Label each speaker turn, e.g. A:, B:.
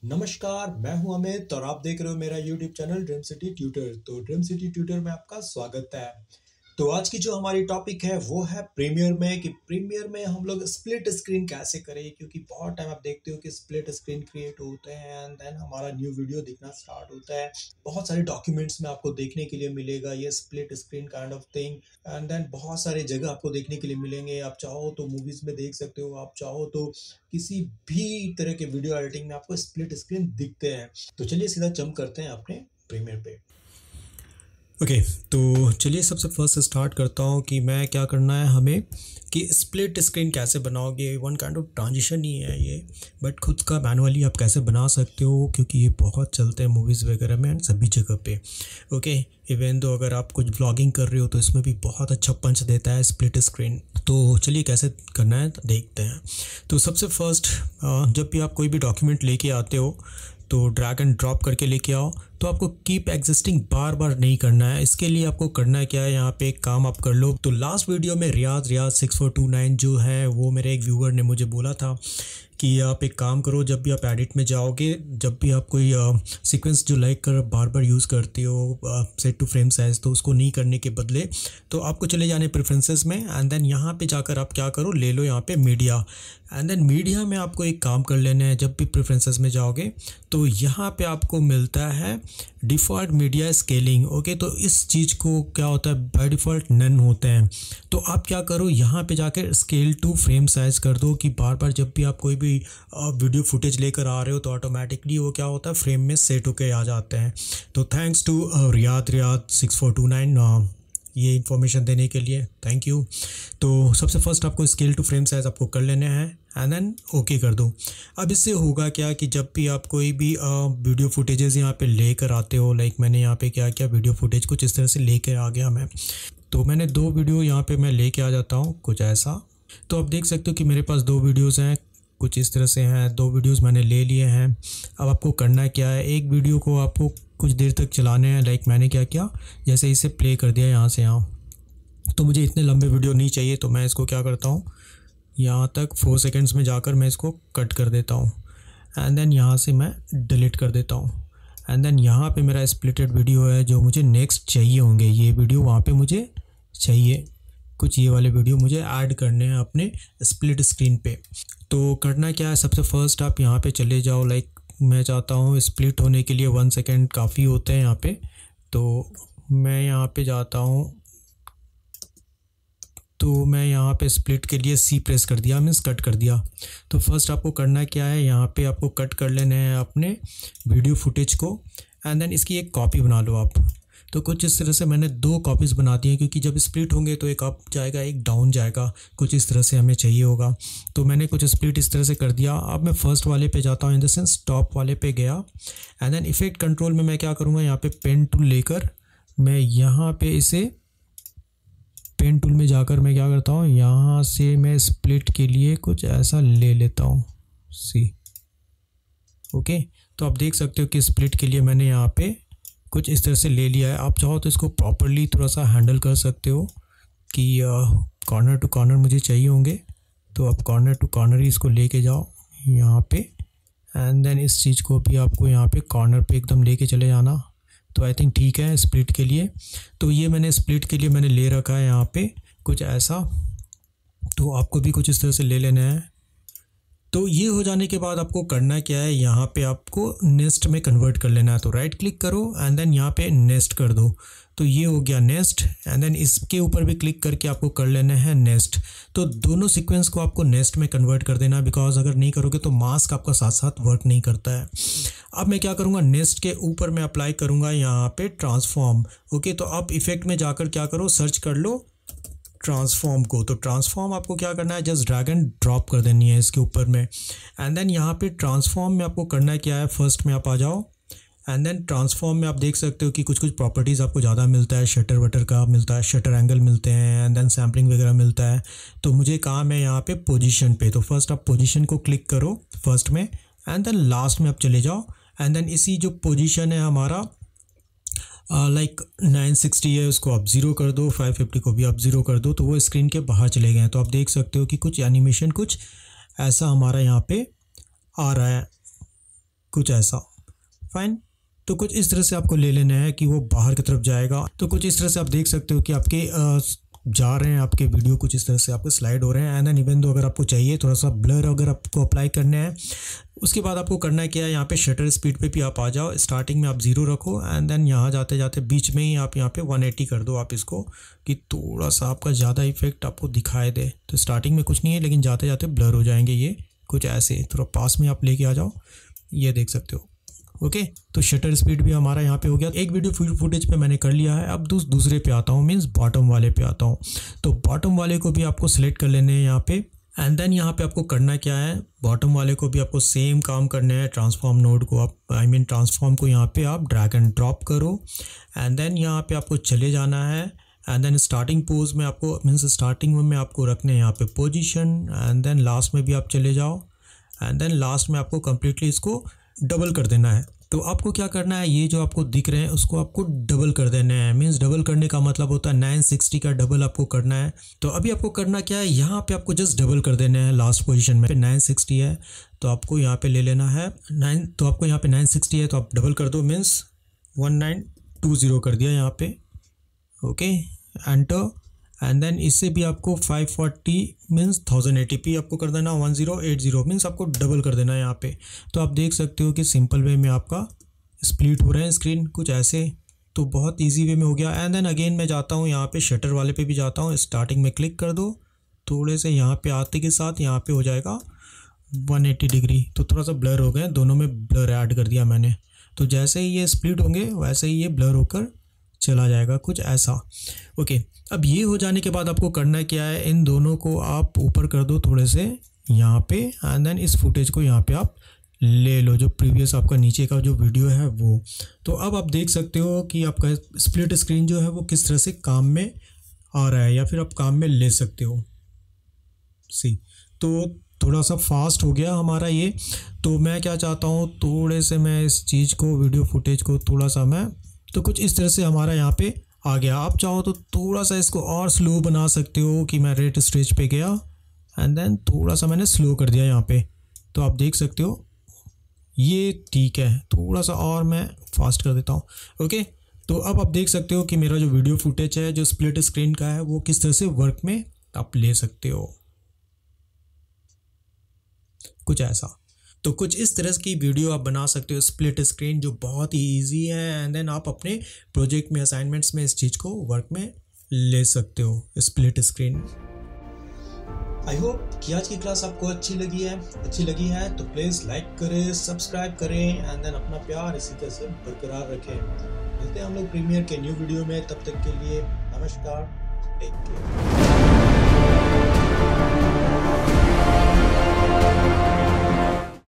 A: नमस्कार, मैं हूं अमित और आप देख रहे हो मेरा YouTube channel dream city tutor. तो ड्रीम सिटी ट्यूटर में आपका स्वागत है। तो आज की जो हमारी टॉपिक है वो है प्रीमियर में, कि प्रीमियर में हम लोग स्प्लिट स्क्रीन कैसे करें, क्योंकि बहुत टाइम आप देखते हो कि स्प्लिट स्क्रीन क्रिएट होते हैं एंड देन हमारा न्यू वीडियो दिखना स्टार्ट होता है। बहुत सारे डॉक्यूमेंट्स में आपको देखने के लिए मिलेगा ये split screen kind of thing and then बहुत सारे जगह आपको देखने के लिए मिलेंगे। आप चाहो तो मूवीज में देख सकते हो, आप चाहो तो किसी भी तरह के वीडियो एडिटिंग में आपको स्प्लिट स्क्रीन दिखते हैं। तो चलिए सीधा जंप करते हैं अपने प्रीमियर पे। ओके, तो चलिए सबसे फर्स्ट स्टार्ट करता हूँ कि मैं क्या करना है हमें, कि स्प्लिट स्क्रीन कैसे बनाओगे। वन काइंड ऑफ ट्रांजिशन ही है ये, बट खुद का मैनुअली आप कैसे बना सकते हो, क्योंकि ये बहुत चलते हैं मूवीज़ वगैरह में सभी जगह पे। ओके, इवन तो अगर आप कुछ व्लॉगिंग कर रहे हो तो इसमें भी बहुत अच्छा पंच देता है स्प्लिट स्क्रीन। तो चलिए कैसे करना है देखते हैं। तो सबसे फर्स्ट, जब भी आप कोई भी डॉक्यूमेंट लेके आते हो तो ड्रैग एंड ड्रॉप करके लेके आओ। तो आपको कीप एग्जिस्टिंग बार बार नहीं करना है। इसके लिए आपको करना है क्या है, यहाँ पे एक काम आप कर लो। तो लास्ट वीडियो में रियाज 6429 जो है वो मेरे एक व्यूअर ने मुझे बोला था कि आप एक काम करो, जब भी आप एडिट में जाओगे, जब भी आप कोई सीक्वेंस जो लाइक कर बार बार यूज़ करते हो सेट टू फ्रेम साइज, तो उसको नहीं करने के बदले तो आपको चले जाने प्रेफरेंसेस में एंड देन यहाँ पे जाकर आप क्या करो, ले लो यहाँ पे मीडिया एंड देन मीडिया में आपको एक काम कर लेना है। जब भी प्रेफरेंसेस में जाओगे तो यहाँ पे आपको मिलता है डिफ़ॉल्ट मीडिया स्केलिंग। ओके, तो इस चीज़ को क्या होता है, बाय डिफ़ॉल्ट नन होते हैं। तो आप क्या करो, यहाँ पे जाकर स्केल टू फ्रेम साइज़ कर दो, कि बार बार जब भी आप कोई भी वीडियो फुटेज लेकर आ रहे हो तो ऑटोमेटिकली वो क्या होता है, फ्रेम में सेट होके आ जाते हैं। तो थैंक्स टू रियाद 6429 ये इन्फॉर्मेशन देने के लिए, थैंक यू। तो सबसे फर्स्ट आपको स्केल टू फ्रेम साइज़ आपको कर लेने हैं एंड देन ओके कर दो। अब इससे होगा क्या कि जब भी आप कोई भी वीडियो फुटेजेस यहाँ पे लेकर आते हो, लाइक मैंने यहाँ पे क्या किया, वीडियो फुटेज कुछ इस तरह से लेकर आ गया मैं। तो मैंने 2 वीडियो यहाँ पे मैं लेके आ जाता हूँ कुछ ऐसा। तो आप देख सकते हो कि मेरे पास 2 वीडियोज़ हैं, कुछ इस तरह से हैं। 2 वीडियोज़ मैंने ले लिए हैं। अब आपको करना क्या है, एक वीडियो को आपको कुछ देर तक चलाने हैं। लाइक मैंने क्या किया, जैसे इसे प्ले कर दिया यहाँ से यहाँ। तो मुझे इतने लंबे वीडियो नहीं चाहिए, तो मैं इसको क्या करता हूँ, यहाँ तक 4 सेकंड्स में जाकर मैं इसको कट कर देता हूँ एंड देन यहाँ से मैं डिलीट कर देता हूँ एंड देन यहाँ पे मेरा स्प्लिटेड वीडियो है जो मुझे नेक्स्ट चाहिए होंगे। ये वीडियो वहाँ पे मुझे चाहिए, कुछ ये वाले वीडियो मुझे ऐड करने हैं अपने स्प्लिट स्क्रीन पे। तो करना क्या है, सबसे फर्स्ट आप यहाँ पे चले जाओ। लाइक मैं चाहता हूँ स्प्लिट होने के लिए 1 सेकेंड काफ़ी होते हैं यहाँ पे। तो मैं यहाँ पे जाता हूँ, तो मैं यहाँ पे स्प्लिट के लिए C प्रेस कर दिया, मीन्स कट कर दिया। तो फर्स्ट आपको करना क्या है, यहाँ पे आपको कट कर लेने हैं अपने वीडियो फुटेज को एंड देन इसकी एक कॉपी बना लो आप। तो कुछ इस तरह से मैंने 2 कॉपीज़ बना दी हैं, क्योंकि जब स्प्लिट होंगे तो एक अप जाएगा एक डाउन जाएगा, कुछ इस तरह से हमें चाहिए होगा। तो मैंने कुछ स्प्लिट इस तरह से कर दिया। अब मैं फर्स्ट वाले पे जाता हूँ, इन द सेंस टॉप वाले पे गया एंड देन इफेक्ट कंट्रोल में मैं क्या करूँगा, यहाँ पे पेन टूल लेकर मैं यहाँ पे इसे पेन टूल में जाकर मैं क्या करता हूँ, यहाँ से मैं स्प्लिट के लिए कुछ ऐसा ले लेता हूँ सी। ओके, तो आप देख सकते हो कि स्प्लिट के लिए मैंने यहाँ पे कुछ इस तरह से ले लिया है। आप चाहो तो इसको प्रॉपरली थोड़ा सा हैंडल कर सकते हो कि कॉर्नर टू कॉर्नर मुझे चाहिए होंगे, तो आप कॉर्नर टू कॉर्नर ही इसको लेके जाओ यहाँ पे एंड देन इस चीज़ को भी आपको यहाँ पे कॉर्नर पे एकदम लेके चले जाना। तो आई थिंक ठीक है स्प्लिट के लिए। तो ये मैंने स्प्लिट के लिए मैंने ले रखा है यहाँ पे कुछ ऐसा, तो आपको भी कुछ इस तरह से ले लेना है। तो ये हो जाने के बाद आपको करना क्या है, यहाँ पे आपको नेस्ट में कन्वर्ट कर लेना है। तो राइट क्लिक करो एंड देन यहाँ पे नेस्ट कर दो। तो ये हो गया नेस्ट एंड देन इसके ऊपर भी क्लिक करके आपको कर लेना है नेस्ट। तो दोनों सीक्वेंस को आपको नेस्ट में कन्वर्ट कर देना, बिकॉज अगर नहीं करोगे तो मास्क आपका साथ साथ वर्क नहीं करता है। अब मैं क्या करूँगा, नेस्ट के ऊपर मैं अप्लाई करूँगा यहाँ पे ट्रांसफॉर्म। ओके, तो आप इफेक्ट में जाकर क्या करो, सर्च कर लो ट्रांसफॉर्म को। तो ट्रांसफॉर्म आपको क्या करना है, जस्ट ड्रैग एंड ड्रॉप कर देनी है इसके ऊपर में एंड देन यहाँ पे ट्रांसफॉर्म में आपको करना क्या है, फर्स्ट में आप आ जाओ एंड देन ट्रांसफॉर्म में आप देख सकते हो कि कुछ कुछ प्रॉपर्टीज़ आपको ज़्यादा मिलता है, शटर वटर का मिलता है, शटर एंगल मिलते हैं एंड देन सैम्पलिंग वगैरह मिलता है। तो मुझे काम है यहाँ पे पोजीशन पे। तो फर्स्ट आप पोजीशन को क्लिक करो फर्स्ट में एंड देन लास्ट में आप चले जाओ एंड देन इसी जो पोजीशन है हमारा लाइक 960 है उसको आप 0 कर दो, 550 को भी आप 0 कर दो, तो वो स्क्रीन के बाहर चले गए हैं। तो आप देख सकते हो कि कुछ एनिमेशन कुछ ऐसा हमारा यहाँ पे आ रहा है, कुछ ऐसा। फाइन, तो कुछ इस तरह से आपको ले लेना है कि वो बाहर की तरफ जाएगा। तो कुछ इस तरह से आप देख सकते हो कि आपके जा रहे हैं, आपके वीडियो कुछ इस तरह से आपके स्लाइड हो रहे हैं। एंड देन इवन दो अगर आपको चाहिए थोड़ा सा ब्लर अगर आपको अप्लाई करना है, उसके बाद आपको करना है क्या है, यहाँ पे शटर स्पीड पे भी आप आ जाओ। स्टार्टिंग में आप 0 रखो एंड देन यहाँ जाते जाते बीच में ही आप यहाँ पे 180 कर दो आप इसको, कि थोड़ा सा आपका ज़्यादा इफेक्ट आपको दिखाई दे। तो स्टार्टिंग में कुछ नहीं है, लेकिन जाते जाते ब्लर हो जाएंगे ये, कुछ ऐसे। थोड़ा पास में आप लेके आ जाओ, ये देख सकते हो। ओके, तो शटर स्पीड भी हमारा यहाँ पे हो गया। एक वीडियो फुटेज पे मैंने कर लिया है। अब दूसरे पे आता हूँ, मीन्स बॉटम वाले पे आता हूँ। तो बॉटम वाले को भी आपको सिलेक्ट कर लेने हैं यहाँ पे। एंड देन यहाँ पे आपको करना क्या है, बॉटम वाले को भी आपको सेम काम करना है। ट्रांसफॉर्म नोड को आप ट्रांसफॉर्म को यहाँ पे आप ड्रैग एंड ड्रॉप करो। एंड देन यहाँ पे आपको चले जाना है। एंड देन स्टार्टिंग पोज में आपको मीन्स स्टार्टिंग में आपको रखने हैं यहाँ पे पोजीशन। एंड देन लास्ट में भी आप चले जाओ। एंड देन लास्ट में आपको कम्प्लीटली इसको डबल कर देना है। तो आपको क्या करना है, ये जो आपको दिख रहे हैं उसको आपको डबल कर देना है। मीन्स डबल करने का मतलब होता है 960 का डबल आपको करना है। तो अभी आपको करना क्या है, यहाँ पे आपको जस्ट डबल कर देना है। लास्ट पोजीशन में 960 है तो आपको यहाँ पे ले लेना है 9, तो आपको यहाँ पे 960 है तो आप डबल कर दो, मीन्स 1920 कर दिया यहाँ पे। Okay, enter. एंड देन इससे भी आपको 540 मीन्स 1080p आपको कर देना, 1080 मीन्स आपको डबल कर देना है यहाँ पे। तो आप देख सकते हो कि सिंपल वे में आपका स्प्लिट हो रहा है स्क्रीन, कुछ ऐसे। तो बहुत इजी वे में हो गया। एंड देन अगेन मैं जाता हूँ यहाँ पे शटर वाले पे भी जाता हूँ। स्टार्टिंग में क्लिक कर दो, थोड़े से यहाँ पे आते के साथ यहाँ पे हो जाएगा 180 डिग्री। तो थोड़ा सा ब्लर हो गया, दोनों में ब्लर ऐड कर दिया मैंने। तो जैसे ही ये स्प्लिट होंगे वैसे ही ये ब्लर होकर चला जाएगा, कुछ ऐसा। ओके, अब ये हो जाने के बाद आपको करना क्या है, इन दोनों को आप ऊपर कर दो थोड़े से यहाँ पे। एंड देन इस फुटेज को यहाँ पे आप ले लो, जो प्रीवियस आपका नीचे का जो वीडियो है वो। तो अब आप देख सकते हो कि आपका स्प्लिट स्क्रीन जो है वो किस तरह से काम में आ रहा है, या फिर आप काम में ले सकते हो। सी, तो थोड़ा सा फास्ट हो गया हमारा ये। तो मैं क्या चाहता हूँ, थोड़े से मैं इस चीज़ को वीडियो फुटेज को थोड़ा सा मैं, तो कुछ इस तरह से हमारा यहाँ पे आ गया। आप चाहो तो थोड़ा सा इसको और स्लो बना सकते हो, कि मैं रेट स्टेज पे गया एंड देन थोड़ा सा मैंने स्लो कर दिया यहाँ पे। तो आप देख सकते हो ये ठीक है। थोड़ा सा और मैं फास्ट कर देता हूँ। ओके, तो अब आप देख सकते हो कि मेरा जो वीडियो फुटेज है जो स्प्लिट स्क्रीन का है वो किस तरह से वर्क में आप ले सकते हो, कुछ ऐसा। तो कुछ इस तरह की वीडियो आप बना सकते हो स्प्लिट स्क्रीन, जो बहुत ही ईजी है। एंड देन आप अपने प्रोजेक्ट में, असाइनमेंट्स में इस चीज़ को वर्क में ले सकते हो, स्प्लिट स्क्रीन। आई होप कि आज की क्लास आपको अच्छी लगी है तो प्लीज़ लाइक करें, सब्सक्राइब करें एंड देन अपना प्यार इसी तरह से बरकरार रखें। मिलते हैं हम लोग प्रीमियर के न्यू वीडियो में, तब तक के लिए नमस्कार, टेक केयर।